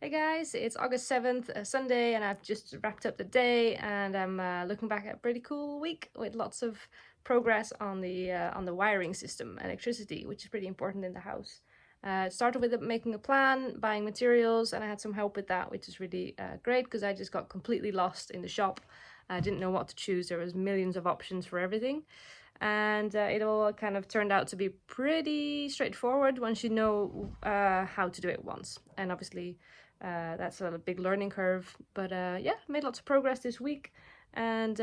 Hey guys, it's August 7th, Sunday, and I've just wrapped up the day, and I'm looking back at a pretty cool week with lots of progress on the wiring system, electricity, which is pretty important in the house. Started with making a plan, buying materials, and I had some help with that, which is really great because I just got completely lost in the shop. I didn't know what to choose. There was millions of options for everything. And it all kind of turned out to be pretty straightforward once you know how to do it once. And obviously that's a big learning curve, but yeah, made lots of progress this week. And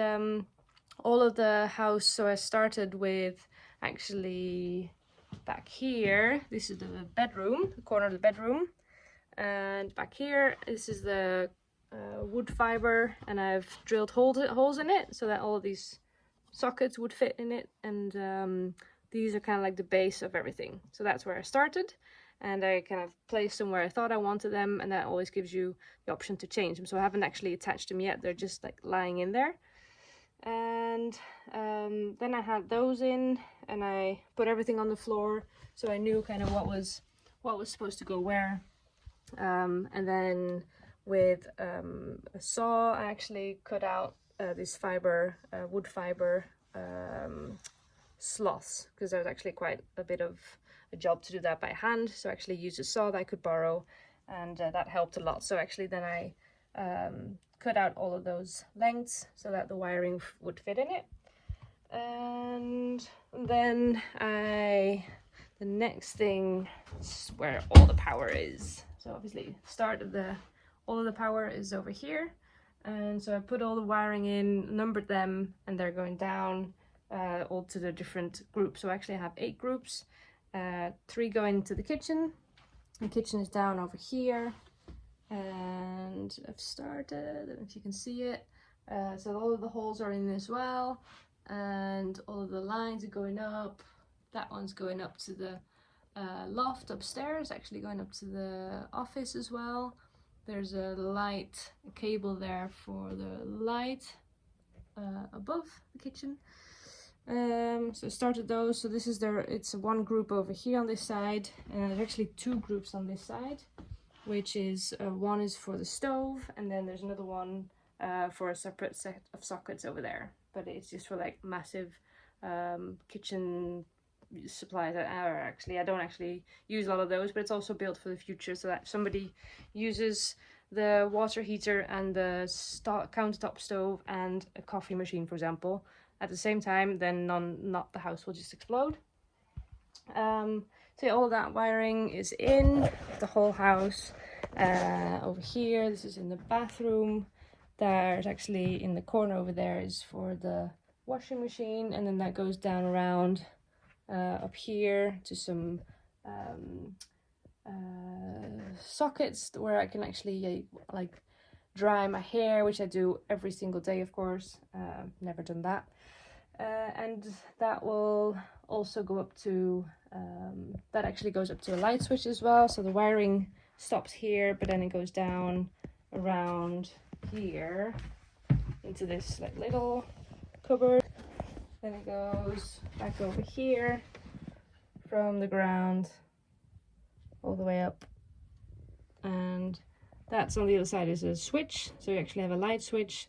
all of the house, so I started with actually back here, this is the bedroom, the corner of the bedroom, and back here this is the wood fiber, and I've drilled holes in it so that all of these sockets would fit in it, and these are kind of like the base of everything. So that's where I started, and I kind of placed them where I thought I wanted them, and that always gives you the option to change them. So I haven't actually attached them yet, they're just like lying in there. And then I had those in, and I put everything on the floor so I knew kind of what was supposed to go where. And then with a saw I actually cut out this fiber, wood fiber sloths, because there was actually quite a bit of a job to do that by hand. So I actually used a saw that I could borrow, and that helped a lot. So actually then I cut out all of those lengths so that the wiring would fit in it. And then the next thing is where all the power is. So obviously all of the power is over here. And so I put all the wiring in, numbered them, and they're going down all to the different groups. So actually I have 8 groups, 3 going to the kitchen. The kitchen is down over here, and I've started, I don't know if you can see it. So all of the holes are in as well, and all of the lines are going up. That one's going up to the loft upstairs, actually going up to the office as well. There's a cable there for the light above the kitchen. So I started those. So this is it's one group over here on this side, and there's actually 2 groups on this side, which is one is for the stove, and then there's another one for a separate set of sockets over there. But it's just for like massive kitchen supplies. I don't actually use a lot of those, but it's also built for the future, so that if somebody uses the water heater and the countertop stove and a coffee machine, for example, at the same time, then not the house will just explode. So yeah, all that wiring is in the whole house. Over here, this is in the bathroom. There's actually in the corner over there is for the washing machine, and then that goes down around up here to some sockets where I can actually like dry my hair, which I do every single day, of course. Never done that. And that will also go up to that actually goes up to a light switch as well. So the wiring stops here, but then it goes down around here into this like little cupboard. Then it goes back over here from the ground all the way up, and that's on the other side is a switch. So you actually have a light switch.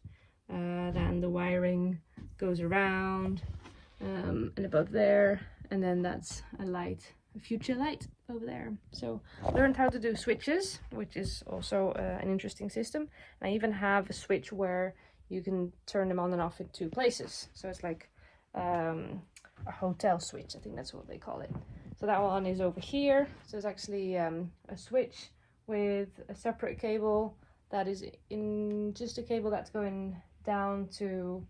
Then the wiring goes around and above there, and then that's a future light over there. So learned how to do switches, which is also an interesting system. I even have a switch where you can turn them on and off in 2 places. So it's like a hotel switch, I think that's what they call it. So that one is over here. So it's actually a switch with a separate cable that is in just a cable that's going down to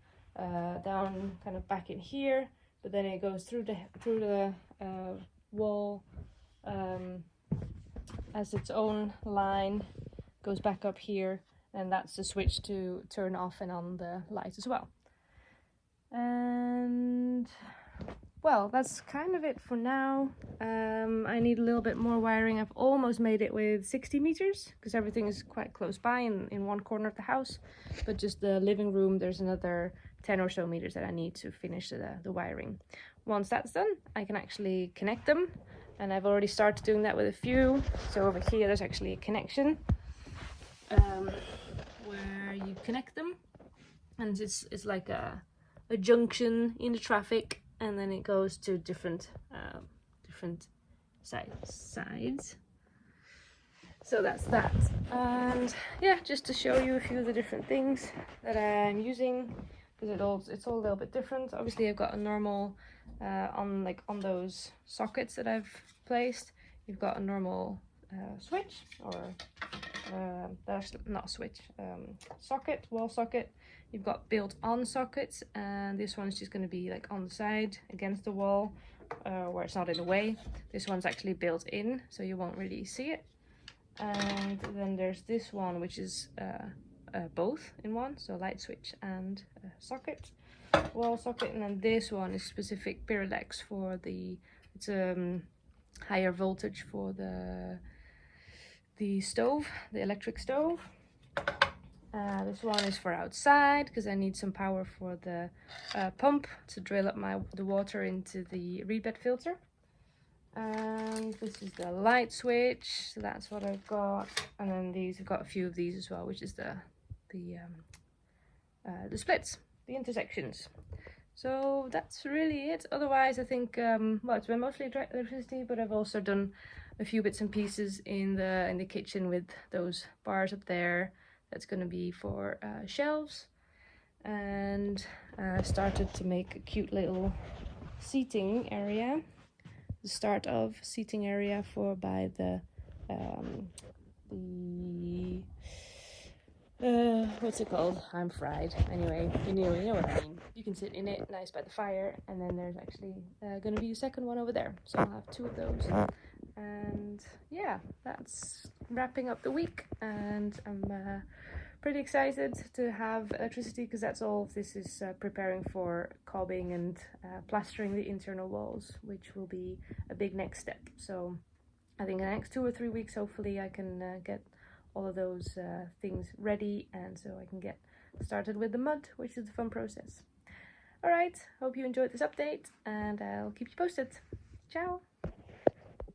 down kind of back in here, but then it goes through the wall as its own line, goes back up here, and that's the switch to turn off and on the light as well. And well, that's kind of it for now. I need a little bit more wiring. I've almost made it with 60 meters because everything is quite close by in one corner of the house, but just the living room, there's another 10 or so meters that I need to finish the wiring. Once that's done, I can actually connect them, and I've already started doing that with a few. So over here there's actually a connection where you connect them, and it's like a junction in the traffic, and then it goes to different sides. So that's that. And yeah, just to show you a few of the different things that I'm using, because it's all a little bit different. Obviously I've got a normal on those sockets that I've placed, you've got a normal switch, or that's not a switch, socket, wall socket. You've got built-on sockets, and this one's just going to be like on the side against the wall, where it's not in the way. This one's actually built in, so you won't really see it. And then there's this one, which is both in one, so light switch and socket, wall socket. And then this one is specific Pyrodex for it's higher voltage for the stove, the electric stove. This one is for outside, because I need some power for the pump to drill up the water into the reed bed filter. And this is the light switch, so that's what I've got. And then I've got a few of these as well, which is the splits, the intersections. So that's really it. Otherwise, I think well, it's been mostly electricity, but I've also done a few bits and pieces in the kitchen with those bars up there. That's going to be for shelves, and started to make a cute little seating area. The start of seating area by the what's it called? I'm fried. Anyway, you know what I mean. You can sit in it, nice by the fire, and then there's actually going to be a second one over there. So I'll have two of those. And yeah, that's wrapping up the week, and I'm pretty excited to have electricity, because that's all this is preparing for cobbing and plastering the internal walls, which will be a big next step. So I think in the next 2 or 3 weeks, hopefully I can get all of those things ready, and so I can get started with the mud, which is the fun process. All right, hope you enjoyed this update, and I'll keep you posted. Ciao!